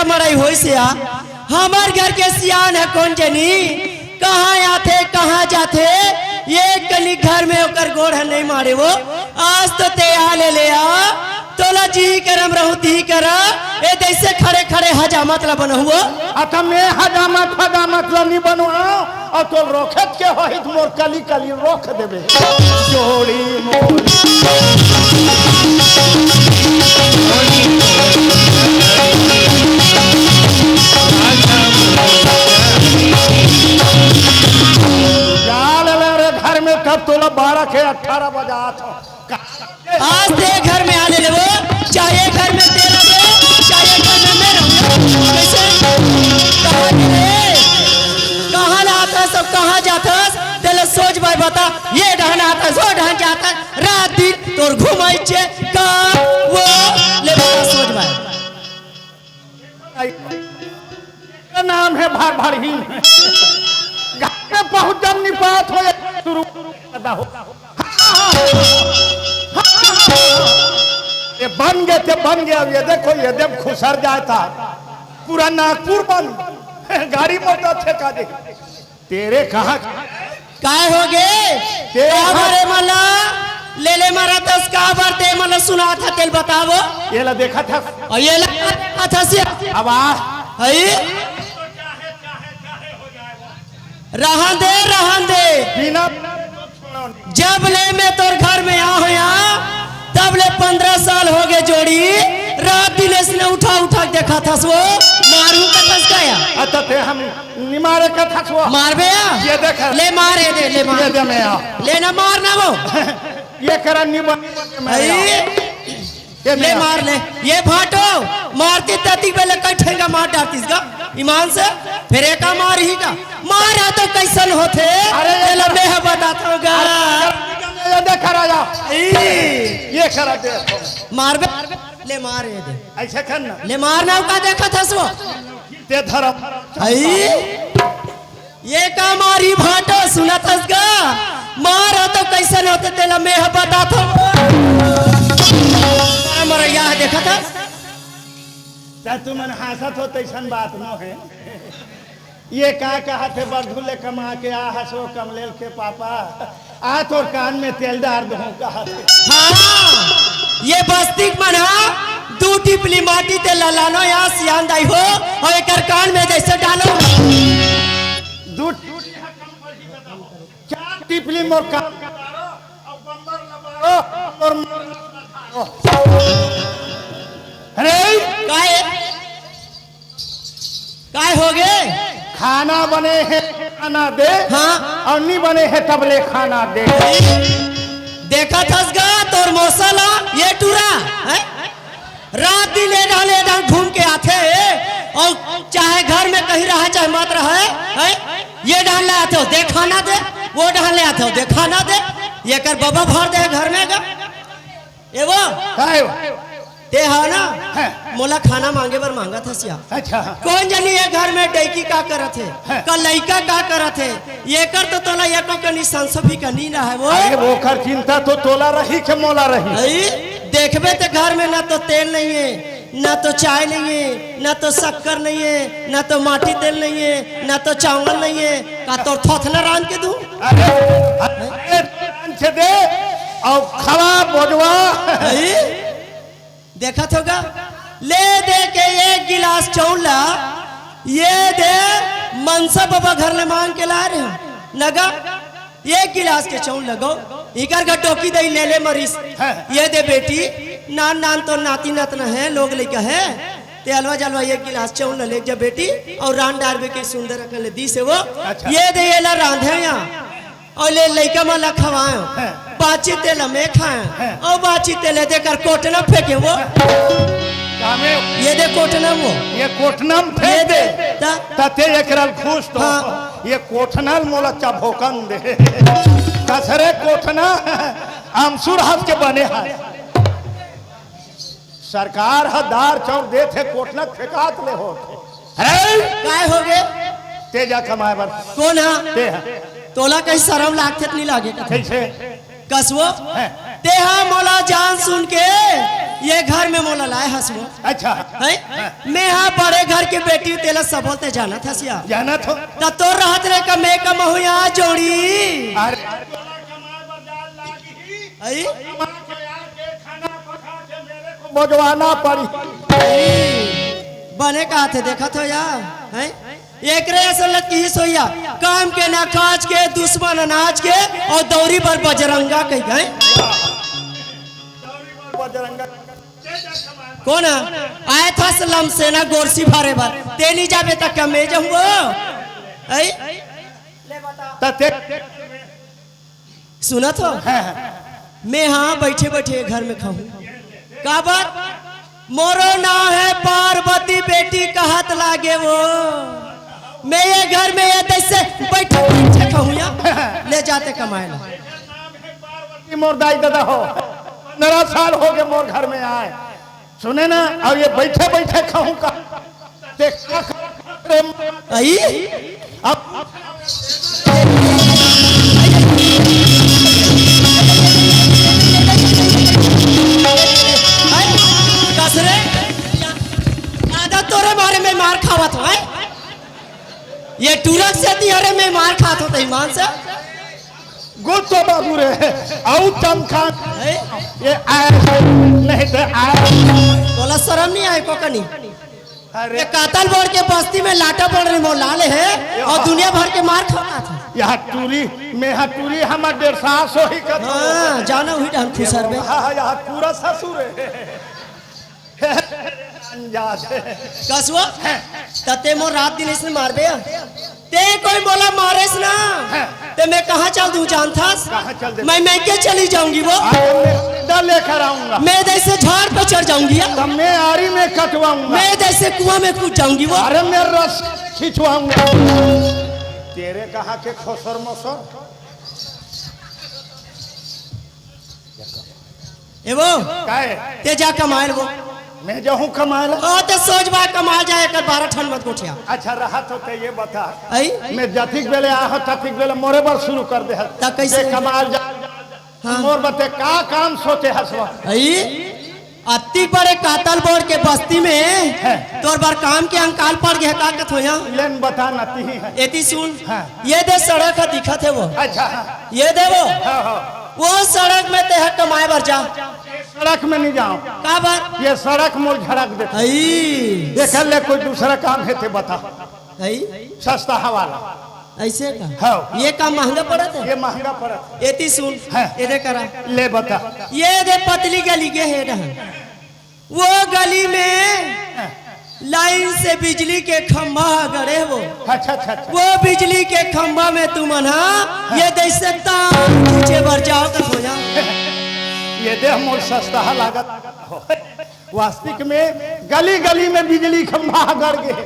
बेटा मराई हो से हमार घर के सियान है कौन जनी कहाँ आते कहाँ जाते ये कली घर में होकर गोड़ है नहीं मारे वो आज तो ते आ ले तोला जी करम रहू ती करा ए जैसे खड़े खड़े हजामत ला बन हुआ अतः मैं हजामत ला नहीं बनवा और तो रोखत के होहित मोर कली कली रोक देबे जोड़ी मोर जाल रे घर में कब तोला 12 के 18 बजा था आज ते घर में आने ले वो चाहे घर में तेरा दे चाहे घर में मैं रहूं कैसे कहाँ गिरे कहाँ लाता सब कहाँ जाता तेरे सोच भाई बता ये ढहन आता सो ढहन जाता रात दिन तोर घुमाई चे का वो ले बता सोच भाई का नाम है भार भारी गाने बहुत जम निपात हो शुरू करदा हो ये बन गया ये देखो ये जब खुसर जाता पूरा नागपुर बन गाड़ी मोटर ठेका दे तेरे कहाँ काय हो गए ते हमारे मला ले मारा दस का बार ते मला सुना था तेल बतावो ये ला देखा था और ये लगा था से आवाज है रहन दे बिना जब ले मैं तोर घर में आ होया तब ले 15 साल हो गए जोड़ी रात दिन इसने उठा देखा था सो मारू का फंस गया अच्छा ते हम निमारे का था वो मार बे ये देख ले मारे दे ले मार ये दे मैं आ लेना मारना वो ये करा निबन ले मार ले ये फाटो मारती तती पहले कई ठेंगा मार डालती इसका ईमान से फिर एक मार ही का मारा तो कैसन होते अरे ले मैं बताता हूँगा ये देखा राजा ये करा दे मार बे ले मार ये दे ऐसे करना ले मारना का देखा था सो ते धर्म ये का मारी भाटो सुना था इसका मारा तो कैसन होते तेला मैं बताता हूँ मरा यहाँ देखा था तू मन हंसत हो तैसन बात न है ये का कहा थे बरधुले कमा के आ हसो कमलेल के पापा आ तोर कान में तेल डार दो कहा थे हाँ ये बस्तिक मना दू टिपली माटी ते ललानो यहाँ सियान दाई हो और एक कान में जैसे डालो दू चार टिपली मोर कान अरे काय हो गए खाना बने हैं खाना दे हाँ और नहीं बने हैं तबले खाना दे देखा थसगा तोर मौसला ये टूरा रात दिन ले डाल घूम के आते और चाहे घर में कहीं रहा चाहे मत रहे ये डाल ले आते हो दे खाना दे वो डाल ले आते हो दे खाना दे ये कर बाबा भर दे घर में गा ये वो ते हा ना मोला खाना मांगे बर मांगा था सिया अच्छा कौन जानी ये घर में डैकी का करत है का लइका का करत है ये कर तो तोला ये को कनी संसफी कनी ना है वो अरे वो कर चिंता तो तोला रही के मोला रही देखबे तो घर में ना तो तेल नहीं है ना तो चाय नहीं है ना तो शक्कर नहीं है ना तो माटी तेल नहीं है ना तो चावल नहीं है का तो थोथना रान के दूं अरे दे और खवा बोझवा देखा होगा ले दे के एक गिलास चौला ये दे मनसा बाबा घर ले मांग के ला रहे नगा एक गिलास के चौल लगो इकर का टोकी दे ले मरीज ये दे बेटी नान तो नाती नतना है लोग लेके है ते अलवा जलवा एक गिलास चौल ले जा बेटी और रान डारबे के सुंदर रखले दी से वो ये दे ये ला रांधे यहाँ और ले लइका माला खवाए बाची तेल में खाए और बाची तेल देकर कोटना फेंके वो ये दे कोटना वो ये कोटनम ये दे तते एकरल खुश तो ये कोठनल मोला चाभोकन दे कसरे कोठना आमसुर हाथ के बने हैं सरकार हदार चौक दे थे कोठना फेकात ले हो काय हो गए तेजा कमाए बर कौन है तोला कहीं शर्म लागते नहीं लागे कैसे कसवो ते हा मोला जान सुन के ये घर में मोला लाए हसमो अच्छा है मैं हाँ बड़े घर के बेटी तेला सब बोलते जाना था सिया जाना तो त तो रहत रे का मैं कम हो यहाँ जोड़ी अरे आई बजवाना पड़ी बने कहा थे देखा तो यार है एक रे असलत की ही सोया काम के ना काज के दुश्मन अनाज के और दौरी पर बजरंगा कही गए कौन आए था सलम सेना गोरसी भरे भर तेनी जाबे तक क्या मैं जाऊंगा सुना तो मैं हाँ बैठे बैठे घर में खाऊं का बात मोरो नाम है पार्वती बेटी कहत लागे वो मैं ये घर में ये जैसे बैठे बैठे खाऊं या ले जाते कमाए ला मोर दाई दादा हो 15 साल हो गए मोर घर में आए सुने ना और ये बैठे बैठे खाऊं का आई अब कसरे आधा तोरे मारे में मार खावत हो ये टूरक से तिहरे में मार खात हो ईमान से गुत्तो बाबू रे औ चमखा है? ये आए नहीं तो आए तोला शर्म नहीं आए को कनी अरे ये कातल बोर्ड के बस्ती में लाटा पड़ रहे मोलाले है और दुनिया भर के मार खाना था यहाँ टूरी में यहाँ टूरी हमार 150 हो ही कर हाँ जाना हुई ढंग खुसर में हाँ यहाँ पूरा ससुर है अंजाज है कसवा तते मोर रात दिन इसने मार बे ते कोई बोला मारेस ना ते मैं कहाँ चल दूं जान था कहाँ चल दे मैं के चली जाऊंगी वो डर लेकर आऊंगा मैं जैसे झाड़ पे चढ़ जाऊंगी तब मैं आरी में कटवाऊंगा मैं जैसे कुआं में कूद जाऊंगी वो अरे मैं रस खिंचवाऊंगा तेरे कहाँ के खोसर मोसर ए वो काहे ते जा कमाल वो मैं जाऊँ कमाल ओ ते सोचबा कमाल जाए कर 12 ठन मत गोठिया अच्छा रहा तो ते ये बता आई मैं जतिक बेले आहो ततिक बेले मोरे बार शुरू कर दे ता कैसे? ये कमाल जा हाँ। मोर बते का काम सोचे हसवा आई अति बड़े कातल बोर्ड के बस्ती में तोर बार काम के अंकाल पड़ गया का कथ होया लेन बता नती है एती सुन हाँ। ये दे सड़क है दिखत है वो अच्छा ये दे वो हाँ हाँ वो सड़क में ते कमाए बर जा सड़क में नहीं जाऊँ का बात ये सड़क मोल झड़क दे आई देख ले कोई दूसरा काम है ते बता आई सस्ता हवाला ऐसे का हाँ। ये काम महंगा पड़त है ये महंगा पड़त एती सुन हाँ। ये दे करा ले बता ये दे पतली गली के है रहा वो गली में लाइन से बिजली के खंभा गड़े वो अच्छा अच्छा अच्छा वो बिजली के खंभा में तू मना ये दे सकता नीचे बर जाओ तो हो जा ये देह मोल सस्ता लागत वास्तविक में गली गली में बिजली खंभा गड़ गए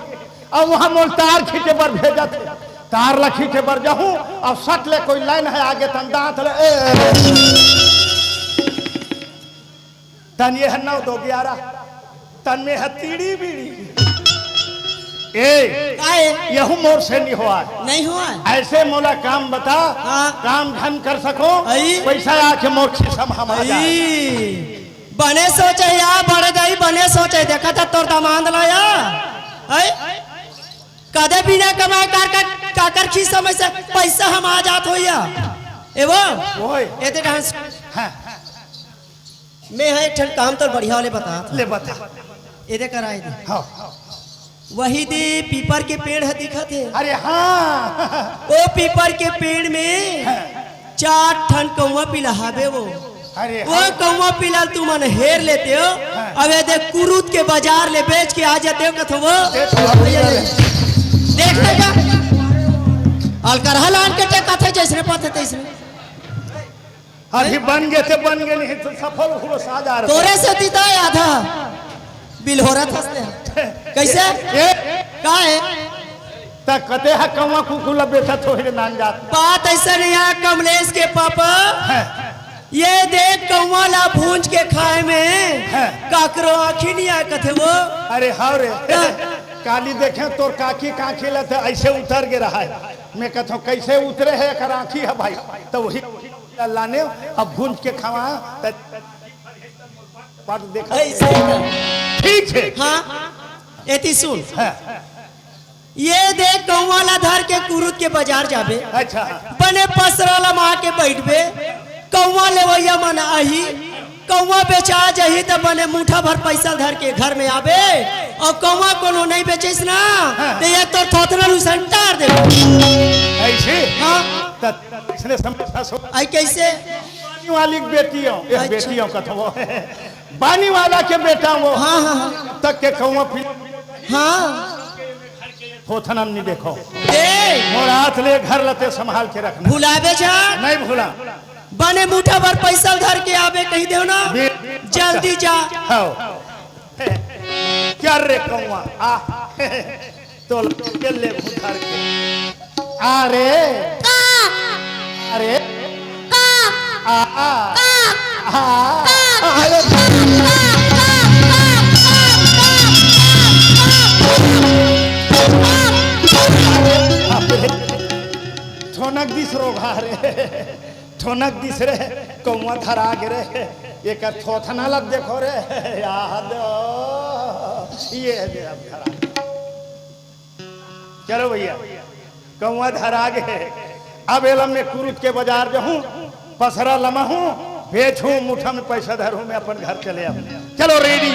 अब वहाँ मोल तार खींचे पर भेजा थे तार ला खींचे पर जाऊँ और सट ले कोई लाइन है आगे तन दांत ले तन ये है 9-2-11 तन में है तीड़ी बीड़ी काहे यहू मोर से नहीं हुआ नहीं हुआ ऐसे मोला काम बता हाँ। काम धन कर सको आई। पैसा आके मोर खिसम हम आ जाए आई, बने सोचे या बड़े दाई बने सोचे देखा था तोर दामाद लाया आई कदे बिना कमाए काकर खी समय से पैसा हम आ जात हो या ए वो ओए एते डांस हाँ मैं है एक ठन काम तो बढ़िया वाले बता ले बता एदे कराए दे हाँ वही दे पीपर के पेड़ है दिखत है अरे हाँ वो पीपर के पेड़ में 4 ठन कौवा पिलाहाबे वो अरे वो कौवा पिलाल तू मन हेर लेते हो अब ये देख कुरूत के बाजार ले बेच के आ जाते हो कथो वो देखते का अलकरहल आन के टेका थे जैसे पथे तैसे अभी बन गए थे बन गए नहीं तो सफल हुआ 7,000 तोरे से दीदा आधा बिल हो रहा था कैसे का है तक कते है कौवा कुकुला बेटा थोड़े नान जात बात ऐसा नहीं है कमलेश के पापा ये देख कौवा ला भूंज के खाए में काकरो आँखी नहीं आए कथे वो अरे हाँ रे काली देखे तोर काकी काकी लते ऐसे उतर के रहा है मैं कहता हूँ कैसे उतरे है एक आँखी है भाई तो वही लाने अब भूंज के खावा पट देखा ऐसे का। ठीक है हाँ एती सुन हाँ, ये देख कौवाला धर के कुरुत के बाजार जाबे अच्छा बने पसराला माँ के बैठबे कौवा लेवैया मन आही कौवा बेचा जही तो बने मुठा भर पैसा धर के घर में आबे और कौवा कोनो नहीं बेचिस ना तो ये तो थोथना संटार दे ऐसे हाँ इसने समझा सो आई कैसे बानी वाली की बेटियों ये अच्छा। बेटियों का तो वो है बानी वाला के बेटा वो हाँ हाँ तक के कौवा फिर हाँ थोथना नहीं देखो दे मोर हाथ ले घर लते संभाल के रखना भुलाबे जा नहीं भूला बने मुठा भर पैसा धर के आबे कही दो ना जल्दी जा हाँ क्या रे कौवा आ तो के ले उधार के अरे अरे आ अरे ठोनक दिस रोगा रे ठोनक दिस रे कौवा धरा गिरे एक थोथना लग देखो रे याद ये दे अब धरा चलो भैया कौवा धरा गे अब एलम में कुरुत के बाजार जाऊं पसरा लमा हूं बेचूं मुठा में पैसा धरूं मैं अपन घर चले अब चलो रेडी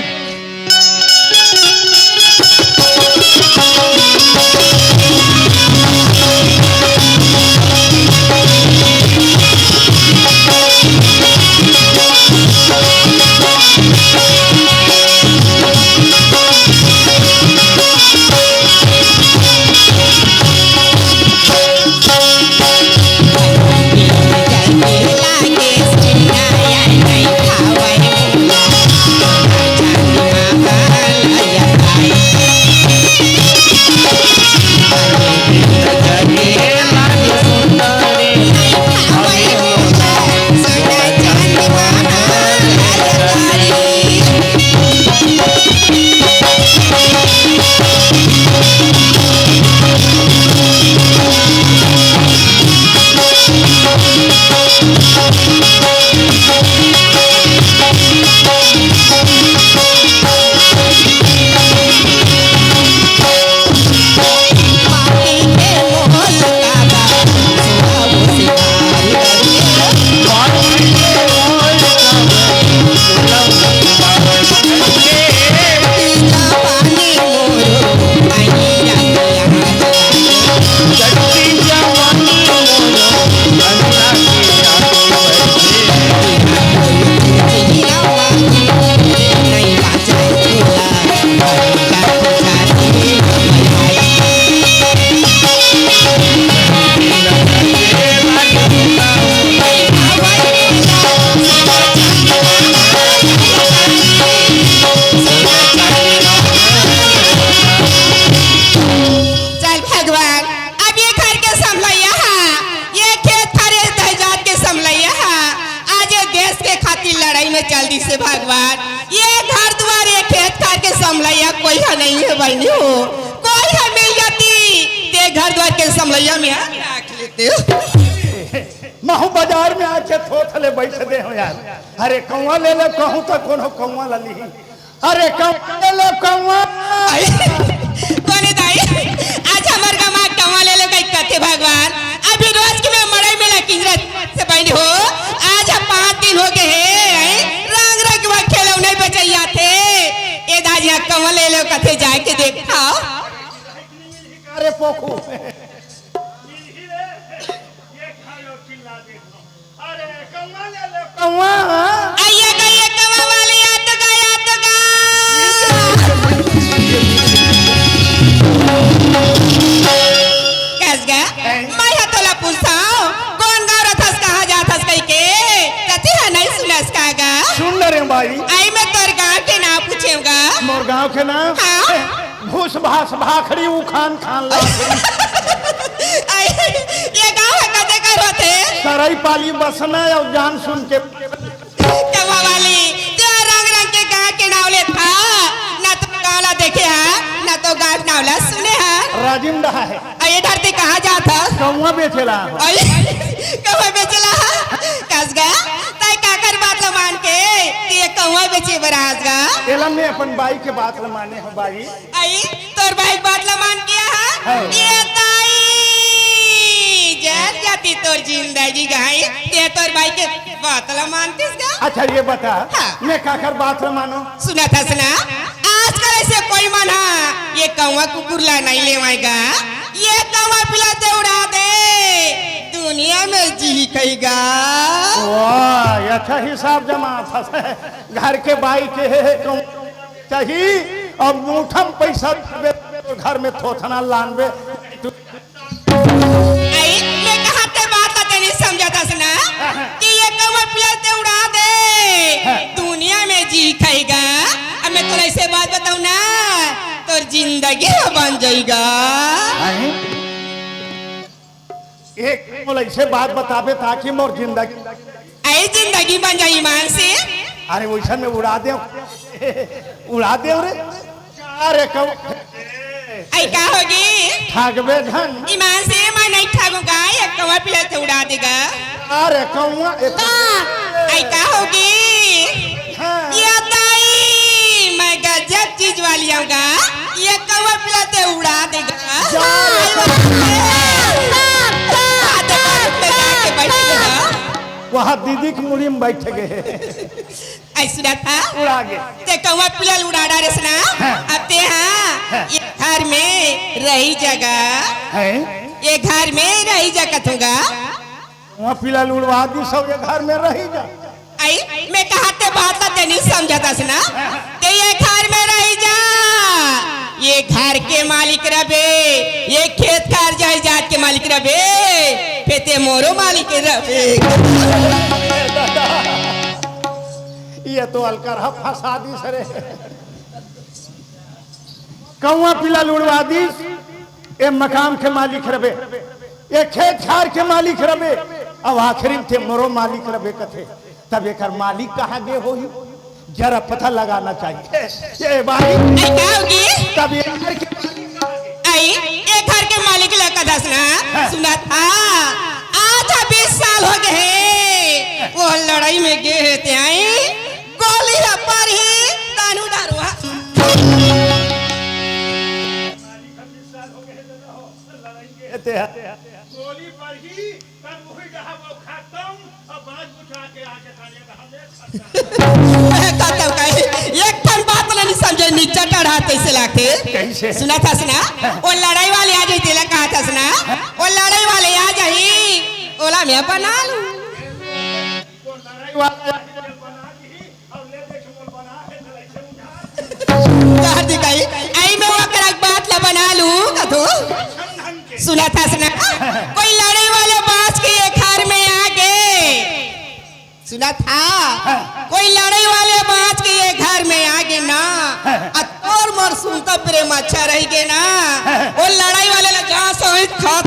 जल्दी से भगवान ये घर द्वार ये खेत खा के समलैया कोई है नहीं है बहनी हो कोई है मिल जाती ते घर द्वार के समलैया में रख लेते हो महू बाजार में आके थोथले बैठ दे हो यार अरे कौवा ले ले कहूं तो कोनो कौवा ला ली अरे कौवा ले ले कौवा कोने दाई आज हमार गमा कौवा ले ले कई कथे भगवान अभी रोज की मैं मड़ई में लगी से बहनी हो आज 5 दिन हो गए हैं रंग रंग के खेलो नहीं बचैया थे ए दाजिया कौवा ले लो कथे जाके देखा अरे पोखू कौवा आइए गए कौवा वाली याद तो कैस गया मैं हतोला पूछताऊं कौन गाँव रथस कहाँ जाथस कहीं के कथी है नहीं सुनस कागा सुन रे भाई आई मैं तोर गाँव के नाम पूछेगा मोर गांव के नाम हाँ? भूस भास भाखड़ी उखान खान ला ये गाँव है कते कर होते सरई पाली बसना और जान सुन के कौवा वाली जो रंग रंग के गाँव के नावले था ना तो गाँवला देखे है ना तो गाँव नावला सुने है राजिम रहा है ये धरती कहाँ जाता कौवा बेचेला कौवा बेचला कस गया तय काकर बात ला मान के के कि ये कौवा बेचे बराज गा एला मैं अपन बाई के बात ल माने हो बाई आई तोर भाई बात ला मान किया है हाँ। ये ताई जर जाती तोर जिंदगी गाई ते तोर भाई के बात ला मानतीस गा अच्छा ये बता हाँ। मैं काकर बात ल मानो सुना था सुना आजकल ऐसे कोई मना ये कौवा कुकुर ला नहीं लेवाएगा ये कौवा पिलाते उड़ा दे दुनिया में जी कहेगा वाह ये अच्छा हिसाब जमा था घर के बाई के चाहिए और मुठम पैसा देबे तो घर में थोथना लानबे आई मैं कहते बात ला तेरी समझाता सुना कि ये कौवा पिलाते उड़ा दे दुनिया में जी खाएगा अब मैं तुला ऐसे बात बताऊं ना तो जिंदगी बन जाएगा एक बोले ऐसे बात बताबे ताकि मोर जिंदगी आई जिंदगी बन जाए ईमान से अरे वैसा में उड़ा दे रे अरे कौ आई का होगी ठगबे धन ईमान से मैं नहीं ठगूंगा ये कौवा पिलाते उड़ा देगा अरे कौआ आई का होगी हाँ। ये ताई मैं गजब चीज वाली आऊंगा ये कौवा पिलाते उड़ा देगा वहाँ दीदी की मुड़ी में बैठ गए ऐसा था उड़ा गए ते कौवा पिलाल उड़ा डारे सना अब ते हाँ ये घर में रही जगह हैं ये घर में रही जगह दूंगा वहाँ पिला उड़वा दी सब ये घर में रही जा आई मैं कहते बात ला नहीं समझाता सुना ते ये घर में रही जा ये घर के मालिक रबे ये खेत खार जायदाद के मालिक रबे फेते मोरो मालिक रबे ये तो अलकर फंसा दी सरे कौआ पिला उड़वा दी ये मकाम के मालिक रबे ये खेत खार के मालिक रबे अब आखिरी थे मोरो मालिक रबे कथे तब एक मालिक कहाँ गए हो जरा पता लगाना चाहिए ये भाई आई क्या होगी तब ये घर के आई एक घर के मालिक लगा दसना सुना था आज 20 साल हो गए वो लड़ाई में गए थे आई गोली पर ही तानू दारुआ गोली पर ही तब वही जहां वो खत्म और बाज उठा के आके खाने कहता हूँ एक कौन बात नहीं समझे नीचा चढ़ा कैसे लगते कैसे? सुना था सुना वो लड़ाई वाले आ जाते ला कहा था सुना वो लड़ाई वाले आ जाही ओला मैं बना लूं लड़ाई वाला बना दी और ले देख मोल बना है तो ऐसे उठा यार दिखाई आई मैं वो कर बात ला बना लूं कथो सुना था सुना कोई लड़ाई वाले बाज के ये घर में आ गए सुना था कोई लड़ाई वाले बाज के ये घर में आ गए ना और मोर सुनता प्रेम अच्छा रह गए ना वो लड़ाई वाले ने जहाँ सोच खात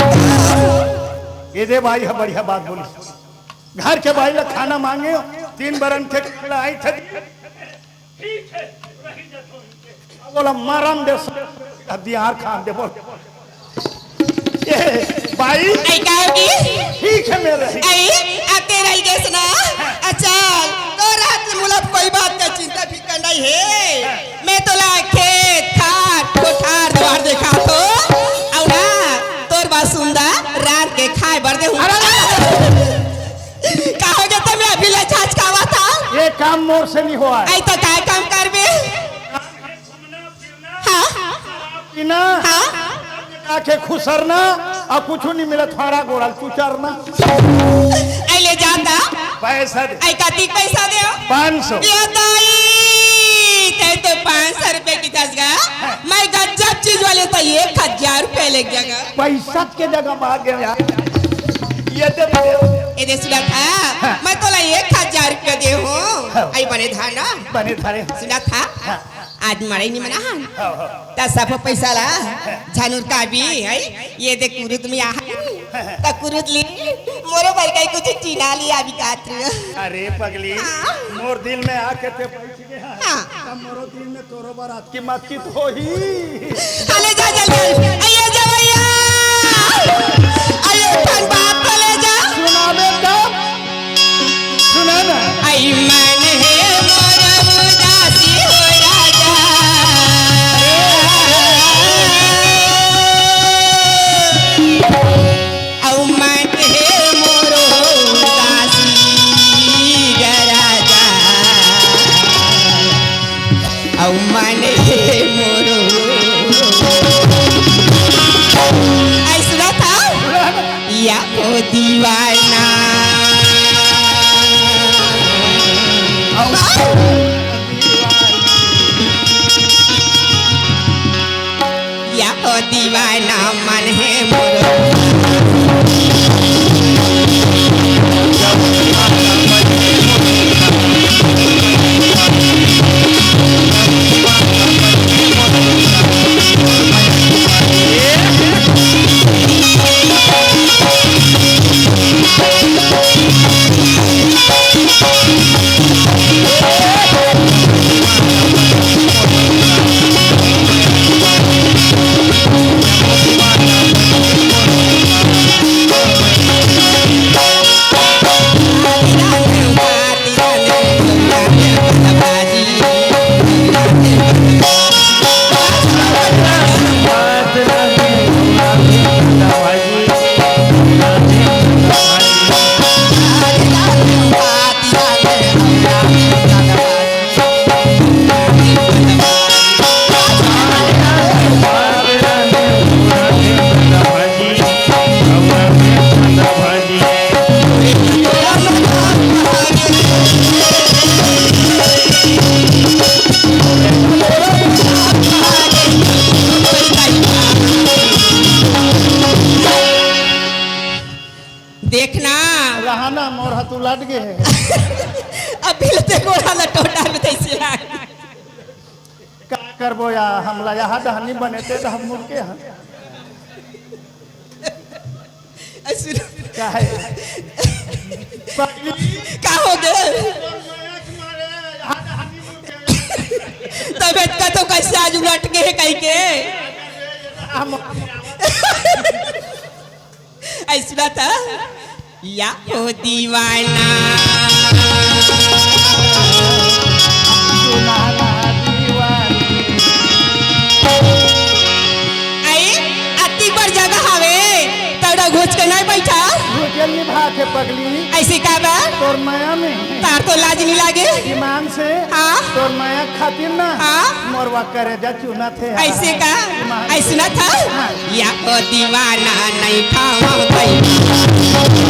ये दे भाई है बढ़िया बात बोली घर के भाई ला खाना मांगे 3 बरन थे आई थे ठीक है रही जा बोला मरम दे हदियार खान दे बोल ये भाई आई कहोगी ठीक है मेरे आई आते रही गए सुना अच्छा तो रात मुलब कोई बात का चिंता फिकर नहीं है मैं तो ला खेत खार कोठार द्वार देखा तो और ना तोर बात सुंदर रात के खाए भर दे कहोगे तो मैं अभी ले छाछ खावा था ये काम मोर से नहीं हुआ है आई तो काय काम करबे हाँ बिना हाँ आके खुसरना और कुछ नहीं मिला थोड़ा गोड़ा चुचरना आई ले जाता पैसा दे आई कातिक पैसा दे 500 ये दाई ते तो 500 रुपए की दसगा मैं गजब चीज वाले तो 1000 रुपए ले जाएगा पैसा के जगह भाग गया ये दे ये दे सुना था मैं तो ला 1000 रुपए दे हूँ आई बने था ना बने थारे सुना था आज मरे नहीं मना हम तब पैसा ला झानुर का भी है ये देख कुरुत में आ कुरुत ली मोरो भर गई कुछ टीना लिया अभी कात्र अरे पगली मोर दिल में आके ते बैठ गया हाँ तब मोरो दिल में तोरो बारात की मस्जिद हो ही ले जा जल्दी आइए जा भैया आइए फन बात ले जा सुना दे तब सुना ना आई मन है दीवाना मन है मोरो देखना रहना मोर हाथ उलट गए अभी लते गोड़ा लटोटा में तैसे का करबो या हमला यहाँ डहनी बनेते तो हम मुर्के हैं का है का हो गए तबियत का तो कैसे आज उलट गए कहीं के ऐसा था या हो दीवाना आई अति पर जगह हवे तड़ा घुस के नहीं बैठा जल्दी भाग है पगली ऐसे का बा तोर माया में तार तो लाज नहीं लागे ईमान से हाँ तोर माया खातिर ना हाँ मोरवा करे जा चुना थे ऐसे का ऐसे ना था या हो दीवाना नहीं खावा भाई